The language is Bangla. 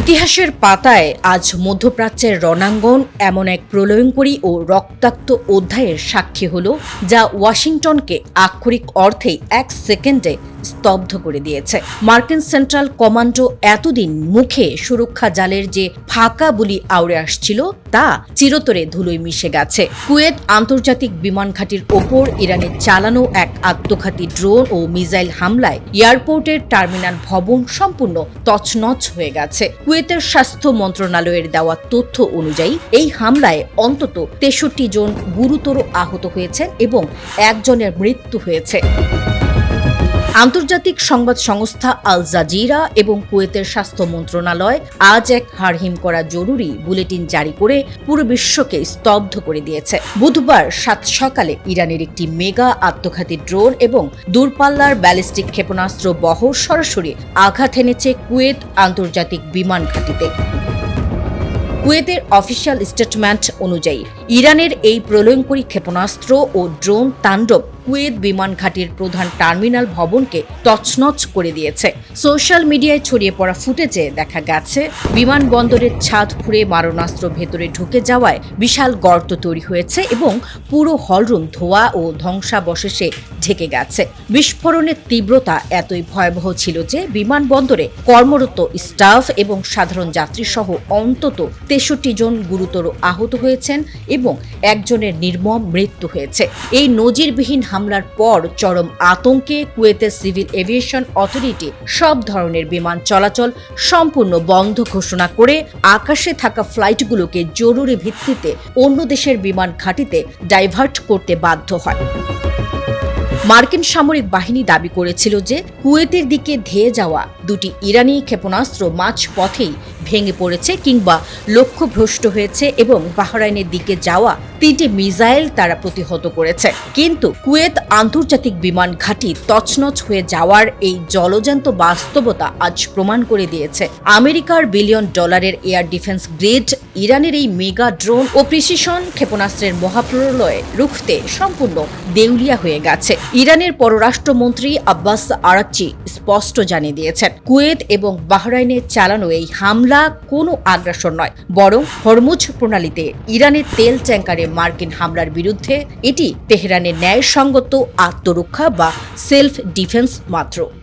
ইতিহাসের পাতায় আজ মধ্যপ্রাচ্যের রণাঙ্গন এমন এক প্রলয়ঙ্করী ও রক্তাক্ত অধ্যায়ের সাক্ষী হল, যা ওয়াশিংটনকে আক্ষরিক অর্থেই এক সেকেন্ডে স্তব্ধ করে দিয়েছে। মার্কিন সেন্ট্রাল কমান্ডো এতদিন মুখে সুরক্ষা জালের যে ফাঁকা বুলি আউড়ে আসছিল, তা চিরতরে ধুলোয় মিশে গেছে। কুয়েত আন্তর্জাতিক বিমান ঘাঁটির ওপর ইরানের চালানো এক আত্মঘাতী ড্রোন ও মিসাইল হামলায় এয়ারপোর্টের টার্মিনাল ভবন সম্পূর্ণ তছনছ হয়ে গেছে। কুয়েতের স্বাস্থ্য মন্ত্রণালয়ের দেওয়া তথ্য অনুযায়ী এই হামলায় অন্তত 63 জন গুরুতর আহত হয়েছেন এবং একজনের মৃত্যু হয়েছে। আন্তর্জাতিক সংবাদ সংস্থা আল জাজিরা এবং কুয়েতের স্বাস্থ্য মন্ত্রণালয় আজ এক হাড়হিম করা জরুরি বুলেটিন জারি করে পুরো বিশ্বকে স্তব্ধ করে দিয়েছে। বুধবার 7 সকালে ইরানের একটি মেগা আত্মঘাতী ড্রোন এবং দূরপাল্লার ব্যালিস্টিক ক্ষেপণাস্ত্র বহর সরাসরি আঘাত এনেছে কুয়েত আন্তর্জাতিক বিমান ঘাঁটিতে। কুয়েতের অফিসিয়াল স্টেটমেন্ট অনুযায়ী ইরানের এই প্রলয়ঙ্করী ক্ষেপণাস্ত্র ও ড্রোন তাণ্ডব কুয়েত বিমান ঘাঁটির প্রধান টার্মিনাল ভবনকে তছনছ করে দিয়েছে। সোশ্যাল মিডিয়ায় ছড়িয়ে পড়া ফুটেজে দেখা গেছে, বিমানবন্দরের ছাদ ফুঁড়ে মারণাস্ত্র ভেতরে ঢুকে যাওয়ায় বিশাল গর্ত তৈরি হয়েছে এবং পুরো হলরুম ধোঁয়া ও ধ্বংসাবশেষে ঢেকে গেছে। বিস্ফোরণের তীব্রতা এতই ভয়াবহ ছিল যে বিমানবন্দরে কর্মরত স্টাফ এবং সাধারণ যাত্রী সহ অন্তত 63 জন গুরুতর আহত হয়েছেন এবং একজনের নির্মম মৃত্যু হয়েছে। এই নজিরবিহীন হামলার পর চরম আতঙ্কে কুয়েতের সিভিল এভিয়েশন অথরিটি সব ধরনের বিমান চলাচল সম্পূর্ণ বন্ধ ঘোষণা করে আকাশে থাকা ফ্লাইটগুলোকে জরুরি ভিত্তিতে অন্য দেশের বিমান ঘাঁটিতে ডাইভার্ট করতে বাধ্য হয়। মার্কিন সামরিক বাহিনী দাবি করেছিল যে কুয়েতের দিকে ধেয়ে যাওয়া দুটি ইরানি ক্ষেপণাস্ত্র মাঝপথেই ভেঙে পড়েছে কিংবা লক্ষ্যভ্রষ্ট হয়েছে এবং বাহরাইনের দিকে যাওয়া 3টি মিসাইল তারা প্রতিহত করেছে। কিন্তু কুয়েত আন্তর্জাতিক বিমান ঘাঁটি তছনছ হয়ে যাওয়ার এই জলজ্যান্ত বাস্তবতা আজ প্রমাণ করে দিয়েছে আমেরিকার $1 বিলিয়ন এয়ার ডিফেন্স গ্রেড ইরানের এই মেগা ড্রোন ও প্রিসিশন ক্ষেপণাস্ত্রের মহাপ্রলয়ে রুখতে সম্পূর্ণ দেউলিয়া হয়ে গেছে। ইরানের পররাষ্ট্রমন্ত্রী আব্বাস আরাকচি স্পষ্ট জানিয়ে দিয়েছেন, কুয়েত এবং বাহরাইনে চালানো এই হামলা কোনো আগ্রাসন নয়, বরং হরমুজ প্রণালীতে ইরানের তেল ট্যাঙ্কারে মার্কিন হামলার বিরুদ্ধে এটি তেহরানের ন্যায়সঙ্গত আত্মরক্ষা বা সেলফ ডিফেন্স মাত্র।